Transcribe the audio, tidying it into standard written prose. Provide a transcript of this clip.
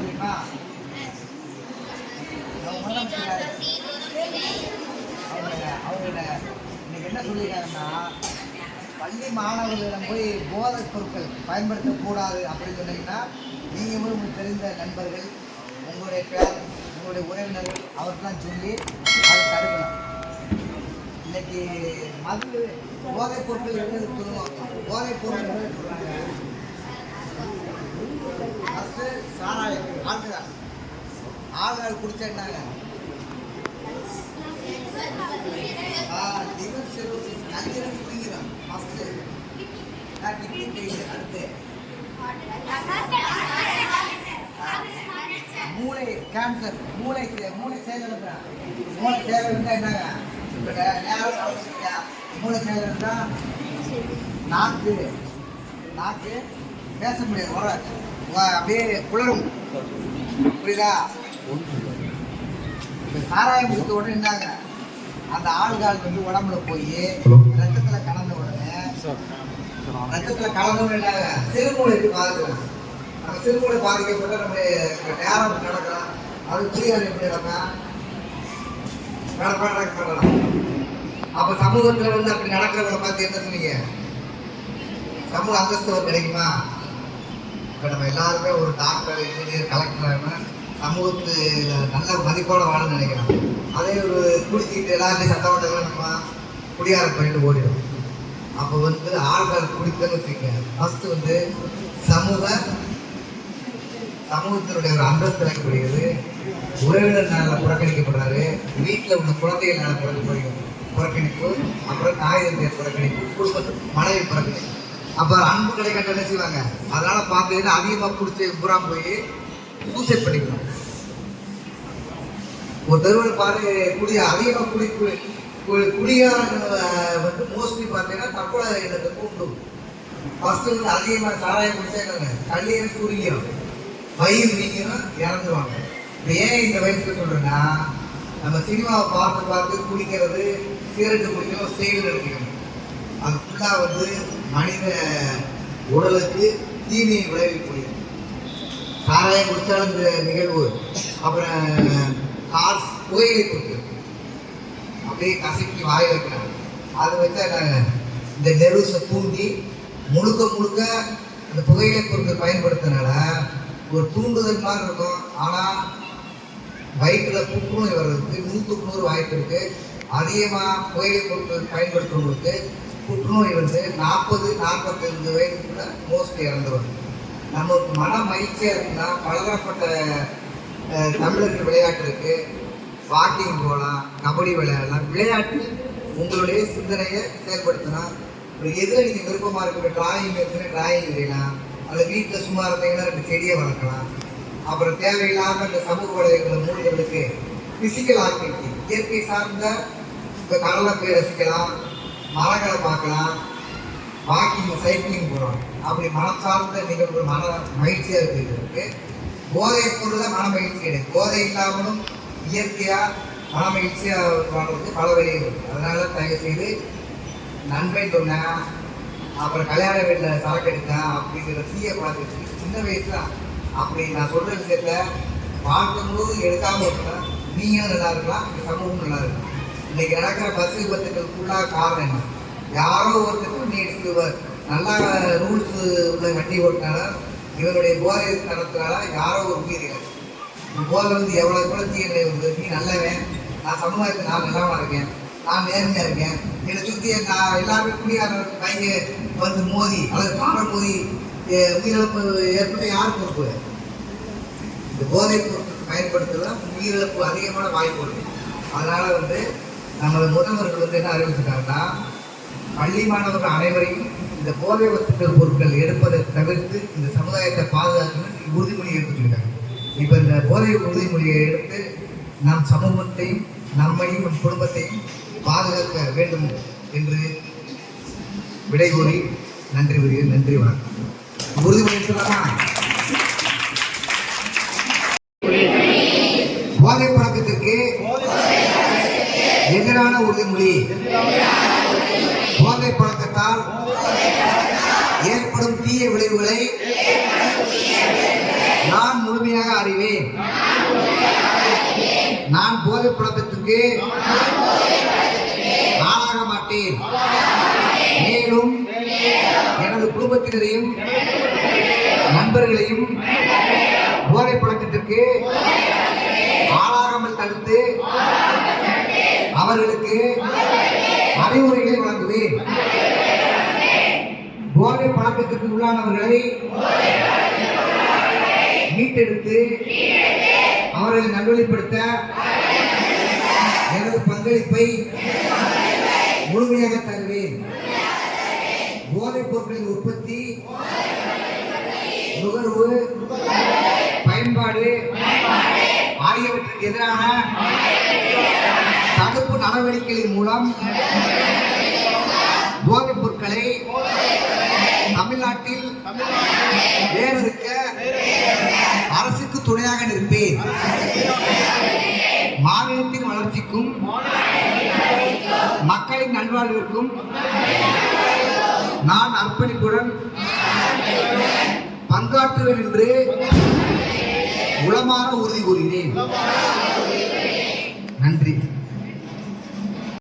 தெரியுமா? அவங்க இன்னைக்கு என்ன சொல்லியிருக்காங்கன்னா, பள்ளி மாணவர்களிடம் போய் போதைப் பொருட்கள் பயன்படுத்தக்கூடாது அப்படின்னு சொன்னீங்கன்னா, நீங்களும் உங்களுக்கு தெரிந்த நண்பர்கள், உங்களுடைய பேர், உங்களுடைய உறவினர்கள் அவருக்கெல்லாம் சொல்லி அதை தடுக்கலாம். இன்னைக்கு மது போதைப் பொருட்கள் எது சொல்லுவோம், போதைப் பொருட்கள் சொல்கிறாங்க. ஃபஸ்ட்டு சாராயம் ஆள்கள் ஆள்கள் குடிச்சாங்க லிவர் சிரோசிஸ் கல்லீரல் சுருங்கிடும். First kidney failure. அடுத்து மூளை கேன்சர், மூளை செயலிழந்தா என்னங்க, மூளை செயலிழந்தா நாக்கு பேச முடியாது, வராது, அப்படியே குளரும். புரியுதா? சாராயம் குடித்த உடனே என்னங்க, அந்த ஆள்கால் வந்து உடம்புல போய் ரத்தத்துல கலந்த உடனே என்னங்க சிறுமூளைக்கு பாதிக்கலாம். நம்ம சிறுமூளை பாதிக்கப்பட்ட நம்ம நேரம் நடக்கலாம். அது புரியாது எப்படி நடக்கலாம். அப்ப சமூகத்துல வந்து அப்படி நடக்கிறவங்க பார்த்து என்ன சொன்னீங்க, சமூக அந்தஸ்து கிடைக்குமா? இப்ப நம்ம எல்லாருமே ஒரு டாக்டர், இன்ஜினியர், கலெக்டர் சமூகத்துல நல்ல மதிப்போட வாழணும்னு நினைக்கிறோம். அதே ஒரு குடிச்சிட்டு எல்லாருமே சட்டமன்றங்கள் நம்ம குடியார பண்ணிட்டு ஓடிடும். அப்போ வந்து ஆள்கள் குடிக்கன்னு வச்சுக்க, ஃபர்ஸ்ட் வந்து சமூகத்தினுடைய ஒரு அந்தஸ்து வைக்கப்படுகிறது. உறவினர் நாளில் புறக்கணிக்கப்படுறாரு, வீட்டில் உள்ள குழந்தைகள் நாளில் புறக்கணிப்பு, அப்புறம் தாய் தந்தையர் புறக்கணிப்பு, குடும்ப மனைவி புறக்கணிப்பு. அப்போ அன்பு கிடைக்கின்ற என்ன செய்வாங்க, அதனால பார்த்தீங்கன்னா அதிகமாக குடிச்சு புறாம போய் சூசைட் பண்ணிக்கணும். ஒரு தருவன் பாரு அதிகமாக குடிகாரங்க வந்து மோஸ்ட்லி பார்த்தீங்கன்னா தற்கொலை எண்ணத்தை கூட்டும். ஃபர்ஸ்ட் வந்து அதிகமாக சாராயம் குடிச்சாங்க கல்லீரல் சுருங்கிடும், வயிறு வீங்கிடும், இறந்துருவாங்க. இப்போ ஏன் இந்த வயசுக்கு சொல்றேன்னா, நம்ம சினிமாவை பார்த்து குடிக்கிறது, சிகரெட்டு குடிக்கணும், ஸ்டெயில் எடுக்கணும். அது ஃபுல்லாக வந்து மனித உடலுக்கு தீமையை விளைவிக்கக்கூடியது. சாராயம் குடித்தாலும் இந்த நிகழ்வு. அப்புறம் கார்ஸ் புகையிலை பொருட்கள் அப்படியே கசக்கி வாய் வைக்கிறாங்க. அதை வச்சா இந்த நெருசை தூண்டி முழுக்க அந்த புகையிலை பொருட்கள் பயன்படுத்தினால ஒரு தூண்டுதல் மாதிரி இருக்கும். ஆனால் வயிற்றில் புற்றுநோய் வர்றதுக்கு 100% வாய்ப்பு இருக்கு. அதிகமாக புகையிலை பொருட்கள் பயன்படுத்துவங்களுக்கு புற்றுநோய் வந்து 40-45 வயதுக்குள்ள மோஸ்ட்லி இறந்துடும். நமக்கு மன மகிழ்ச்சியாக இருக்குன்னா பலதரப்பட்ட தமிழர்கள் விளையாட்டு இருக்கு. வாக்கிங் போகலாம், கபடி விளையாடலாம். விளையாட்டு உங்களுடைய சிந்தனையை செயல்படுத்தினா எதில் நீங்கள் விருப்பமாக இருக்கிற டிராயிங் இருக்குன்னு டிராயிங் வரையலாம். அல்லது வீட்டில் சும்மா இருந்தீங்கன்னா 2 செடியை வளர்க்கலாம். அப்புறம் தேவையில்லாமல் இந்த சமூக வலைதள மூலிகளுக்கு பிசிக்கல் ஆக்டிவிட்டி, இயற்கை சார்ந்த இப்போ கடலை போய் ரசிக்கலாம், மரங்களை பார்க்கலாம், வாக்கிங் சைக்கிளிங் போகிறோம். அப்படி மனம் சார்ந்த நிகழ்வு மன மகிழ்ச்சியாக இருக்கிறதுக்கு போதைப் பொருள் மன மகிழ்ச்சி கிடையாது. போதை இல்லாமலும் இயற்கையாக மன மகிழ்ச்சியாக வாழ்றதுக்கு பல வழிகள் இருக்குது. அதனால தயவு செய்து நன்மை சொன்னேன், அப்புறம் கல்யாண வீட்டில் சரக்கு எடுத்தேன் அப்படிங்கிற தீய பார்த்துட்டு சின்ன வயசுல அப்படி நான் சொல்கிற விஷயத்த வாழ்க்கை முழுவதும் எடுக்காமல் இருக்கலாம். நீங்களும் நல்லா இருக்கலாம், இந்த சமூகம் நல்லா இருக்கலாம். இன்னைக்கு நடக்கிற பஸ் விபத்துக்களுக்குள்ளாக காரணம் என்ன, யாரோ ஒருத்தருக்கு நீ நல்லா ரூல்ஸ் உள்ள வண்டி ஓட்டினால இவருடைய போதை நடத்தினால யாரோ ஒரு உயிரிகள் போதை வந்து எவ்வளோ தீயநிலை வந்து நீ நல்லவன், நான் சமுதாயத்தில் நான் நல்லாமல் இருக்கேன், நான் நேர்மையாக இருக்கேன், என்னை சுற்றி நான் எல்லாருமே குடியாரர்களுக்கு கைங்க வந்து மோதி அல்லது காரணம் மோதி உயிரிழப்பு ஏற்பட்ட யார் பொறுப்பு? இந்த போதைப் பொருட்கள் பயன்படுத்துதான் உயிரிழப்பு அதிகமான வாய்ப்பு இருக்கு. அதனால் வந்து நம்மளோட முதல்வர்கள் வந்து என்ன அறிவிச்சிருக்காங்கன்னா, பள்ளி மாணவர்கள் அனைவரையும் இந்த போதை வஸ்துக்கள் பொருட்கள் எடுப்பதை தவிர்த்து இந்த சமுதாயத்தை பாதுகாக்கணும்னு உறுதிமொழி எடுத்துருக்காங்க. இப்போ இந்த போதை உறுதிமொழியை எடுத்து நம் சமூகத்தையும் நம்மையும் நம் குடும்பத்தையும் பாதுகாக்க வேண்டும் என்று விடை கூறி நன்றி வருகிறேன். நன்றி, வணக்கம். உறுதிமொழி சொல்லலாமா? போதை பழக்கத்திற்கு எதிரான உறுதிமொழி. போதை பழக்கத்தால் ஏற்படும் தீய விளைவுகளை நான் முழுமையாக முழுமையாக அறிவேன். நான் போதைப் பழக்கத்திற்கு ஆளாக மாட்டேன். மேலும் எனது குடும்பத்தினரையும் நண்பர்களையும் போதைப் பழக்கத்திற்கு ஆளாகாமல் தடுத்து அவர்களுக்கு அறிவுரைகளை வழங்குவேன். போதை பழக்கத்திற்கு உள்ளானவர்களை மீட்டெடுத்து அவர்களை நல்வழிப்படுத்த எனது பங்களிப்பை முழுமையாக தருவேன். போதைப் பொருட்களின் உற்பத்தி, நுகர்வு, பயன்பாடு ஆகியவற்றுக்கு எதிரான தடுப்பு நடவடிக்கைகளின் மூலம் போதைப் பொருட்களை தமிழ்நாட்டில் வேறறுக்க அரசுக்கு துணையாக நிற்பேன். மாநிலத்தின் வளர்ச்சிக்கும் மக்களின் நல்வாழ்விற்கும் நான் அர்ப்பணிப்புடன் பங்காற்றுவேன் என்று உளமாற உறுதி கூறுகிறேன். நன்றி.